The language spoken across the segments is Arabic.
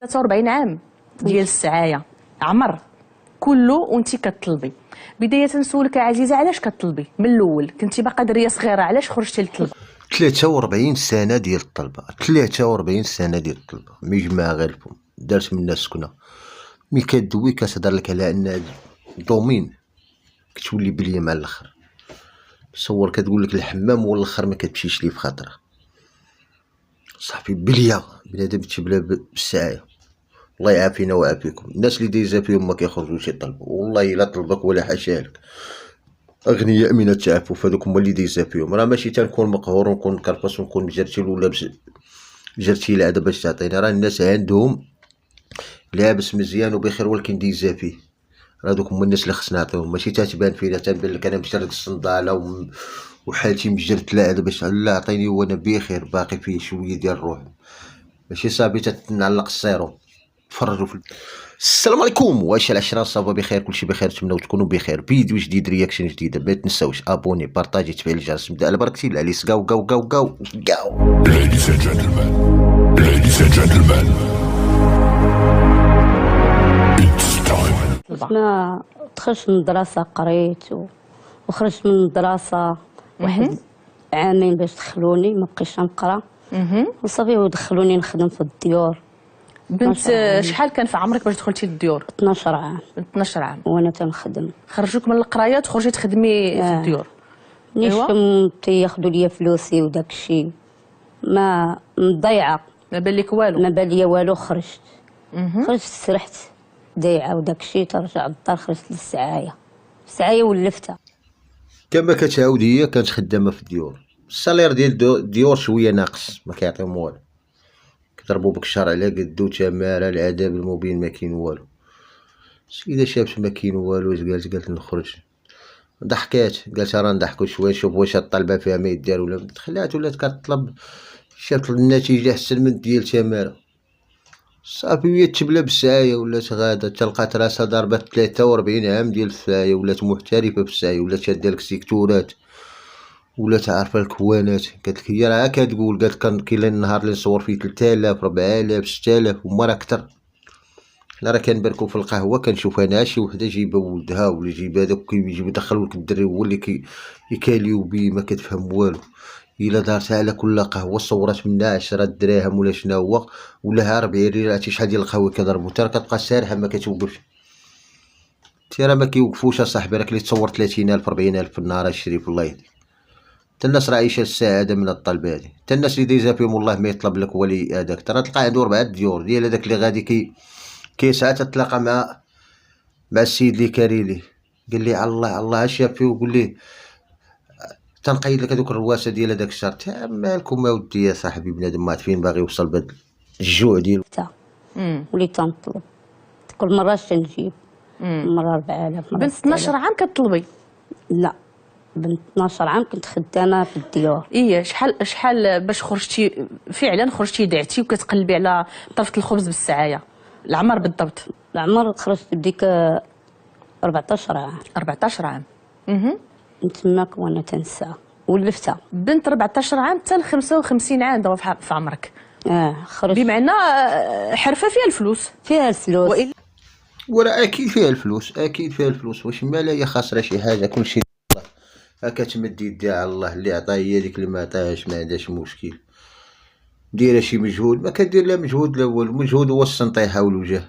43 عام ديال السعايه عمر كله وانت كطلبي. بدايه نسولك عزيزه، علاش كطلبي من الاول؟ كنتي باقا دريه صغيره، علاش خرجتي للطلب؟ 43 سنه ديال الطلبه، 43 سنه ديال الطلبه، مجمع غير الفم دارت منا السكنه. ملي كدوي كتهضر لك على ان دومين كتولي بليه مع الاخر. تصور كتقول لك الحمام والاخر ما كتمشيش ليه في خاطره. صاحبي بليه بنادم تبلا بالسعايه. الله يعافينا ويعافيكم. الناس اللي دايزه فيهم ما كيخرجوش يطلبوا، والله الا طلبك ولا حاشا لك. اغنياء من التعفف هذوك هما اللي دايزه فيهم. راه ماشي تنكون مقهور ونكون كرفس ونكون مجرتيل ولا جرتي لا باش تعطيني. راه الناس عندهم لابس مزيان وبخير ولكن دايزه فيه. راه دوك هما الناس اللي خصنا نعطيهم، ماشي تتبان فينا تنبان لك انا مشرد الصنداله وحالتي مجرت لا باش لا عطيني وانا بخير باقي فيه شويه ديال الروح. ماشي صافي تنعلق السيروم. تفرجوا في السلام عليكم، واش العشرة صافا بخير؟ كلشي بخير، نتمنوا تكونوا بخير. فيديو جديد، رياكشن جديده، ما تنساوش ابوني بارطاجي تفعيل الجرس. نبدا على بركتي الله. ليتس جو جو جو جو جو. Ladies and gentlemen, ladies and gentlemen, it's time. أنا دخلت من الدراسة قريت وخرجت من الدراسة واحد عامين باش دخلوني، ما بقيتش نقرا وصافي ودخلوني نخدم في الديور. بنت شحال كان في عمرك باش دخلتي للديور؟ 12 عام 12 عام وانا تنخدم. خرجوك من القرايه تخرجي تخدمي في الديور؟ نيش تياخذوا لي فلوسي وداك الشيء ما مضيعه، ما بان لك والو؟ ما بان لي والو. خرجت سرحت ضايعه وداك الشيء. ترجع للدار خرجت للسعايه ولفتها. كما كتعاود هي كانت خدامه في الديور. السالير ديال الديور شويه ناقص، ما كيعطيهم والو. كضربوا بك الشرع على قدو، تماره العذاب المبين، ما كاين والو. السيده شافت ما كاين والو، قالت نخرج. ضحكات قالت راه نضحكوا شويه نشوف واش الطلبه فيها ما يدار ولا. دخلات ولات كطلب، شافت النتيجه احسن من ديال تماره. صافي هي تبلا بالسعايه ولات غاده، تلقات راسها ضربت 43 عام ديال السعايه، ولات محترفه في السعايه، ولات شاده لك سيكتورات، ولات عارفه الكوانات. قالت لك هي راه كتقول، قالت كاين النهار اللي نصور فيه 3000 4000 6000 وما راه كثر. حنا راه كنباركو في القهوه كنشوف انا شي وحده جايبه ولدها ولا جايبه هذاك كيجيب يدخلوا لك الدري هو اللي يكاليو بيه، ما كتفهم والو. الا دارتها على كل قهوه صورات منها 10 دراهم ولا شنو هو ولا 40 ريال، عرفتي شحال ديال القهوه كضربو حتى كتبقى سارحه ما كتوقفش. تي راه ما كيوقفوش اصاحبي، راك اللي تصور 30000 40000 في النهار الشريف الله يهديك. حتى الناس راه عايشه السعاده من الطلب هادي. حتى الناس اللي دايزه فيهم والله ما يطلب لك ولي هذاك، ترى تلقى عنده 4 ديور ديال هذاك اللي غادي كيسعى تتلاقى مع السيد اللي كاري ليه. قال لي الله الله اش فيه، وقول ليه تنقيد لك هذوك الرواسه ديال هذاك الشهر. مالكم اودي يا صاحبي، بنادم ما فين باغي يوصل بهذا الجوع ديالو. وليت تنطلب كل مره تنجيب مره 4000 مره. بنت 12 عام كطلبي؟ لا، بنت 12 عام كنت خدامه في الديور. شحال باش خرجتي فعلا، خرجتي دعتي وكتقلبي على طرفه الخبز بالسعايه؟ العمر بالضبط؟ العمر خرجت بديك 14 عام. 14 عام. تماك وانا تنسى ولفتها. بنت 14 عام حتى ل 55 عام دابا في عمرك. خرجت بمعنى حرفه فيها الفلوس. فيها الفلوس وراه اكيد فيها الفلوس، اكيد فيها الفلوس. واش مالها هي خاسره شي حاجه؟ كلشي الله. هاكا تمد يديها على الله، اللي عطاها هي ديك، اللي ما عطاهاش ما عندهاش مشكل. دايره شي مجهود، ما كدير لا مجهود لا والو. المجهود هو السنطيحه والوجه،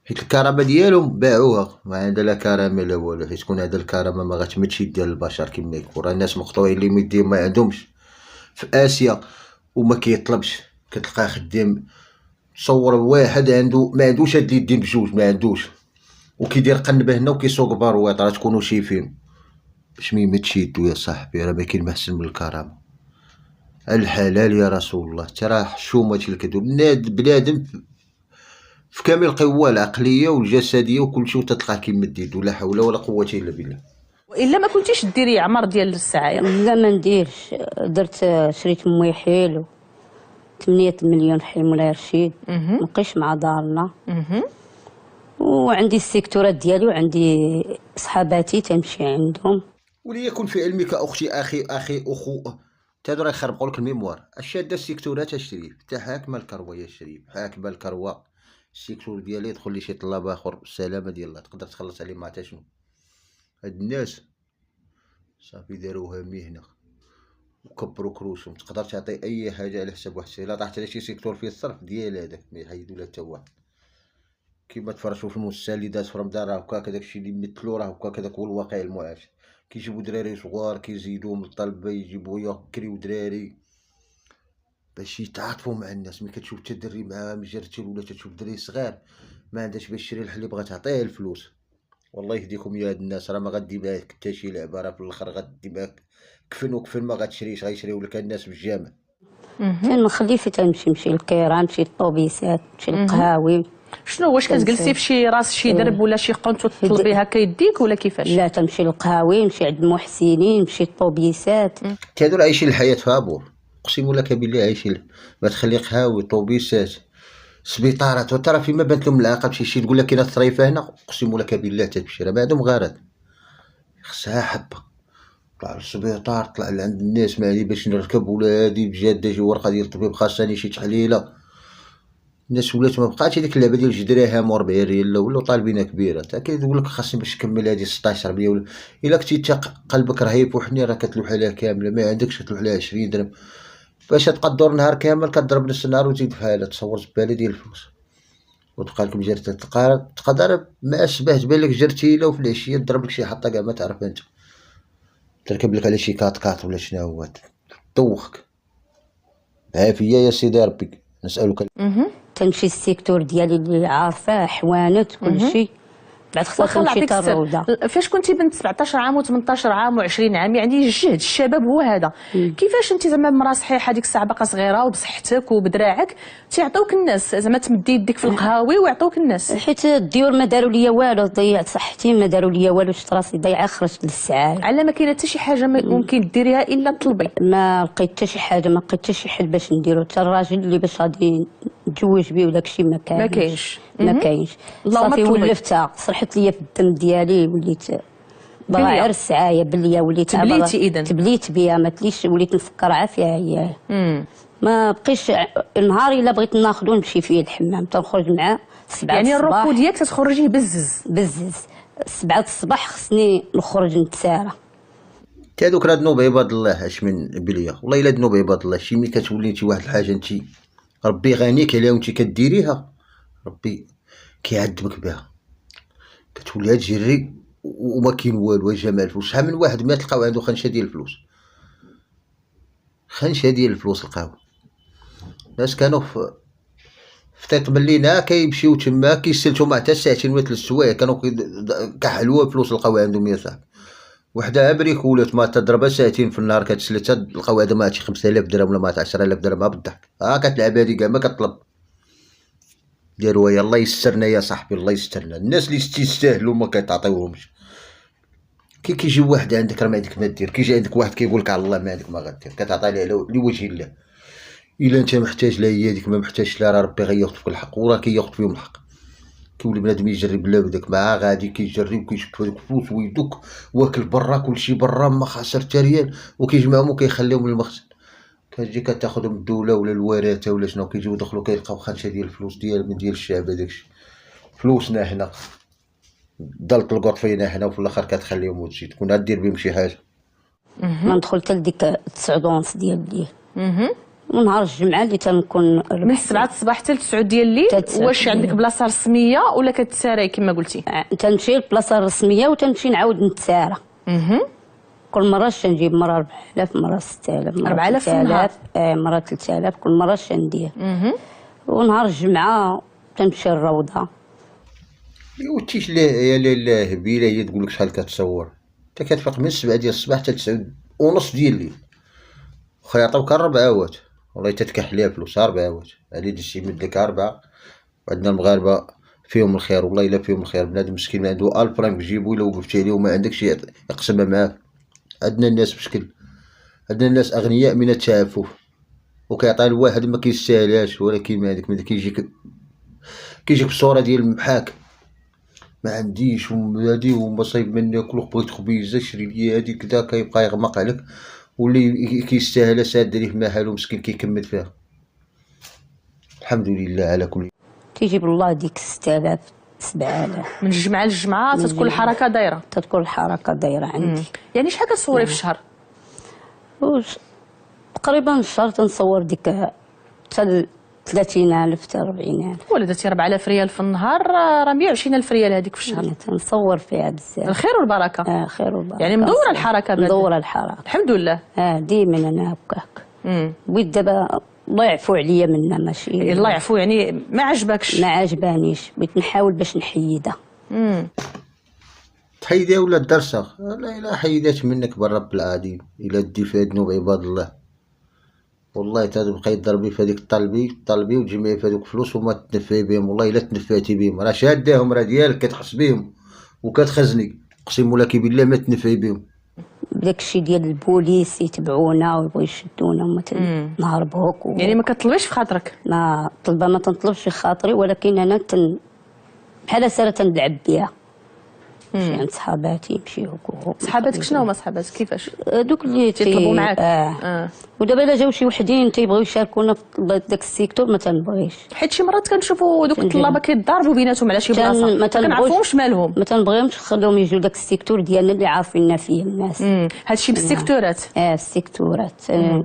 حيت الكرامه ديالهم باعوها، ما عندها لا كرامه لا والو. حيت تكون هذا الكرامه ما غتمدش يديها للبشر كما يكون. راه الناس مقطوعين اللي مديهم ما عندهمش في اسيا وما كيطلبش. كتلقاه خدام، تصور واحد عنده ما عندوش هاد اليدين بجوج، ما عندوش، وكيدير قنبه هنا وكيسوق باروات. راه تكونوا شايفين باش ما يمدش يدو يا صاحبي. راه ما كاين ما احسن من الكرامه. الحلال يا رسول الله. ترى حشومه الكذوب. بنادم في كامل القوة العقلية والجسدية وكل شيء وتطلع كيمد يدو. لا حول ولا قوة إلا بالله. والا ما كنتيش ديري عمر ديال السعايه؟ لا ما نديرش. درت شريت موي حيل 8 مليون في حي مولاي رشيد. مبقيش مع دارنا. وعندي السيكتورات ديالي وعندي صحاباتي تنمشي عندهم. وليكن في علمك أختي أخي هادو راه يخربقوا لك الميموار. الشاده السيكتورات اشري حتى حاكمه الكرويه اشري حاكمه الكروه. السيكتور ديالي يدخل لي شي طلاب اخر بالسلامه ديال الله تقدر تخلص عليه ما حتى شنو. هاد الناس صافي داروها مهنه وكبروا كروشهم. تقدر تعطي اي حاجه على حساب واحد الشيء. الا طاحت على شي سيكتور فيه الصرف ديال هذاك ما يحيدوا لا حتى واحد. كيما تفرجوا في المسلسلات في رمضان راه هكاك داكشي اللي مثلوا راه هكاك هذاك هو الواقع المعاش. كيجيبوا دراري صغار كيزيدوهم الطلبه يجيبوا يكريو دراري باش يتعاطفوا مع الناس. ملي كتشوف حتى دري مع مجرتل ولا تشوف دري صغار ما عندهاش باش يشري الحليب بغا تعطيه الفلوس. والله يهديكم يا هاد الناس راه ما غادي معاك حتى شي لعبه راه في الاخر غادي معاك كفن وكفن ما غاتشريش غيشريو لك الناس في الجامع. تنخلي في تنمشي للكيران نمشي للطوبيسات نمشي للقهاوي. شنو واش كتجلسي في شي راس شي درب ولا شي قنت وتطلبي هكا يديك ولا كيفاش؟ لا تمشي للقهاوي نمشي عند المحسنين نمشي للطوبيسات. هادو راه عايشين الحياه فابور. اقسم لك بالله عايشين. ما تخلي قهاوي طوبيسات سبيطارات وترى فيما بانت لهم العاقه بشي شي تقول لك كاينه الطريفه هنا. اقسم لك بالله تتمشي راه ما عندهم غرض. خصها حبه طلع للسبيطار طلع لعند الناس ما علي باش نركب ولا هادي بجاده شي ورقه ديال الطبيب خاصني شي تحليله. الناس ولات ما بقاتش هذيك اللعبه ديال 2 دراهم و 40 ريال ولاو طالبينها كبيره. تا كيقول لك خاصني باش نكمل هذه 16 ريال ولا الا كنتي قلبك رهيب وحني راه كتلوح عليها كامله ما عندكش تلوح عليها 20 درهم باش تقدر نهار كامل كضرب نص النهار وتزيد في حالها. تصور زباله ديال الفلوس وتبقى لك جرت تقدر ما اشبه تبان لك جرتيله وفي العشيه تضرب لك شي حطه كاع ما تعرف انت تركب لك على شي كاط ولا شنو هو دوخك. عافيه يا سيدي ربي نسالك. تنمشي السيكتور ديالي اللي عارفاه حوانت كلشي بعد خصها واخا تمشي نعطيك حتى السر الروضه. فاش كنتي بنت 17 عام و18 عام و20 عام يعني الجهد الشباب هو هذا. كيفاش انت زعما مرا صحيحه ديك الساعه باقا صغيره وبصحتك وبدراعك تيعطيوك الناس زعما تمدي يديك في القهاوي ويعطوك الناس؟ حيت الديور ما داروا ليا والو ضيعت صحتي ما داروا ليا والو شفت راسي ضيعه خرجت للسعايه. على ما كاينه حتى شي حاجه ممكن ديريها الا طلبي. ما لقيت حتى شي حاجه ما لقيت حتى شي حل باش نديرو حتى الراجل اللي باش غادي نتزوج بيه وداكشي ما كاينش. ما كاينش صافي ولفتها صرحت ليا في الدم ديالي وليت باغا غير السعايه بليا وليت تبليتي اذا تبليت بها ما تليش وليت نفكر عافيه هي ما بقيش نهار الا بغيت ناخذو نمشي فيه الحمام تنخرج معاه 7 يعني الصباح. الركود ديالك تتخرجيه بزز 7 الصباح خصني نخرج نتسارى. هادوك راه ذنوب عباد الله اش من بليا والله الا ذنوب عباد الله. شي ملي كتولي انت واحد الحاجه انت ربي غنيك عليها وانت كديريها ربي كيعذبك بها كتولي تجري وما كاين والو جمال الفلوس. شحال من واحد ما تلقاو عنده خنشه ديال الفلوس خنشه ديال الفلوس لقاو ناس كانوا في تيطبل لينا كيمشيو تما كيسلتو مع حتى ساعتين ولا 3 سوايع كانوا كحلوه فلوس لقاو عندهم يا صاحبي. وحده عبريك ولات ما تضربها ساعتين في النهار كتسلتها لقاو هذا ما شي 5000 درهم ولا ما 10000 درهم بالضحك. كتلعب هذه كاع ما كطلب ديروا يا الله يسترنا يا صاحبي الله يسترنا. الناس اللي يستاهلوا ما كيتعطيوهمش. كيجي واحد عندك راه ما عندك ما دير كيجي عندك واحد كيقول لك على الله ما عندك ما غدير كتعطي ليه لوجه الله. الا انت محتاج لها هي هذيك ما محتاجش لها راه ربي غياخذ فيك الحق وراه كياخذ فيهم الحق. كيولي بنادم يجرب بلا بداك معاه غادي كيجري وكيشوف هذوك الفلوس ويدوك واكل برا كلشي برا ما خاسر حتى ريال وكيجمعهم وكيخليهم للمخزن. كتجي كتاخذهم الدوله ولا الوراثه ولا شنو كيجيو يدخلوا كيلقاو خانشه ديال الفلوس ديال الشعب. هذاكشي فلوسنا حنا ضلت القط فينا حنا وفي الاخر كتخليهم وتجي تكون غدير بهم شي حاجه. ما ندخل حتى لديك 9 ونص ديال الليل ونهار الجمعه اللي تنكون من 7 الصباح حتى 9 ديال الليل. واش عندك بلاصه رسميه ولا كتساري كما قلتي؟ تنمشي لبلاصه رسميه وتنمشي نعاود نتسارى. كل مره نجيب مره 4000 مره 6000 مره 4000 في النهار مره 3000 كل مره ندير. ونهار الجمعه تنمشي للروضه. يوتيش لا يا لا هبيله هي تقول لك شحال كتصور انت كتفيق من 7 ديال الصباح حتى 9 ونص ديال الليل واخا يعطيوك 4 هوات والله تتكح ليها فلوس 4 هوات هادي دشي يمد لك 4. وعندنا المغاربه فيهم الخير والله الا فيهم الخير. بنادم مسكين ما عنده 1000 فرانك جيبو الا وقفتي عليه وما عندكش يقسمها معاك. عندنا الناس بشكل عندنا الناس اغنياء من التعفف وكيعطي الواحد ما كيستاهلهاش ولكن ما عندك كيجيك بصوره ديال المحاك ما عنديش وهادي ومصايب من ناكل بغيت خبيزه شري لي هادي كذا كيبقى يغمق عليك واللي كيستاهل ساد ليه ما حالو مسكين كيكمل فيها. الحمد لله على كل. تيجيب الله ديك 6000 7000 من الجمعه للجمعه تتكون الحركه دايره. تتكون الحركه دايره عندي. يعني شحال كتصوري في الشهر؟ تقريبا الشهر تنصور ديك حتى 30,000 حتى 40,000. ولا درتي 4000 ريال في النهار راه 120,000 ريال هذيك في الشهر. تنصور فيها بزاف. الخير والبركه. خير والبركه. يعني مدوره الحركه. مدوره الحركه الحمد لله. ديما انا هكاك. بغيت دابا الله يعفو عليا منها ماشي. الله يعفو يعني ما عجبكش؟ ما عجبانيش، بغيت نحاول باش نحيدها. تحيدها ولا الدرسه؟ لا الا حيدات منك بالرب العظيم الا دي فيها ذنوب عباد الله، والله تبقاي تضربي في هذيك طلبي وتجمعي في هذوك فلوس وما تنفعي بهم. والله الا تنفعتي بهم راه شاداهم، راه ديالك كتحس بهم وكتخزني، اقسم لك بالله ما تنفعي بهم. داكشي ديال البوليس يتبعونا ويبغيو يشدونا وما نهربوك يعني ما كتطلبيش في خاطرك؟ ما طلبه ما تنطلبش في خاطري، ولكن انا بحال ساره تنلعب بها. نمشي عند صحاباتي نمشي هكا. صحاباتك شنو هما صحاباتك كيفاش؟ دوك اللي تيطلبوا معاك. ودابا الا جاو شي وحدين تيبغيو يشاركونا في داك السيكتور ما تنبغيش، حيت شي مرات كنشوفوا دوك الطلابه كيتضاربوا بيناتهم على شي بلاصه ما كنعرفوش مالهم. ما تنبغيهمش نخليهم يجيو داك السيكتور ديالنا اللي عارفيننا فيه الناس. هادشي بالسيكتورات. السيكتورات.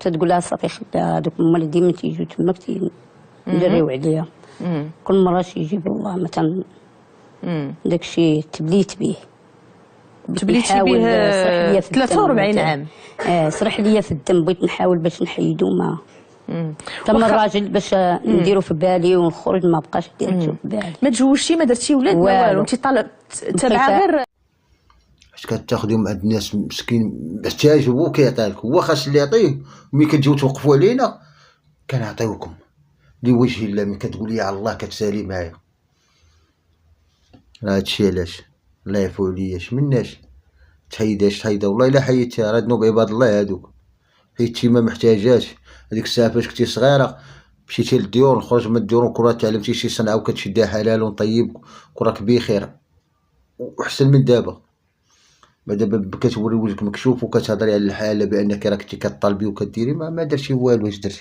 تتقول لها صافي خدها، هذوك هما اللي ديما تيجيو تما ندريو عليها. كل مره يجيبوا الله مثلا داكشي تبليت به. تبليتي به 43 عام. صرح ليا في الدم، بغيت نحاول باش نحيدو ما تم الراجل باش نديرو في بالي ونخرج، ما بقاش ديرتو في بالي. ما تزوجتي ما درتي ولاد ما والو، انت طالب تابعه غير اش كتاخذيهم عند الناس مسكين محتاج هو كيعطيك، هو خاص اللي يعطيه. ملي كتجيو توقفوا علينا كنعطيوكم لوجه الله، ملي كتقولي يا الله كتسالي معايا. هادشي علاش الله يعفو علياش مناش تحيدها. والله الا حيدتها راه ذنوب عباد الله هادوك، حيدتي ما محتاجاش. هذيك الساعه فاش كنتي صغيره مشيتي للديور، نخرج من الديور ونكون تعلمتي شي صنعه وكتشدها حلال وطيب وراك بخير وحسن من دابا. ما دابا كتوري وجهك مكشوف وكتهضري على الحاله بانك راك كنتي كطالبي وكديري ما درتي والو. اش درتي؟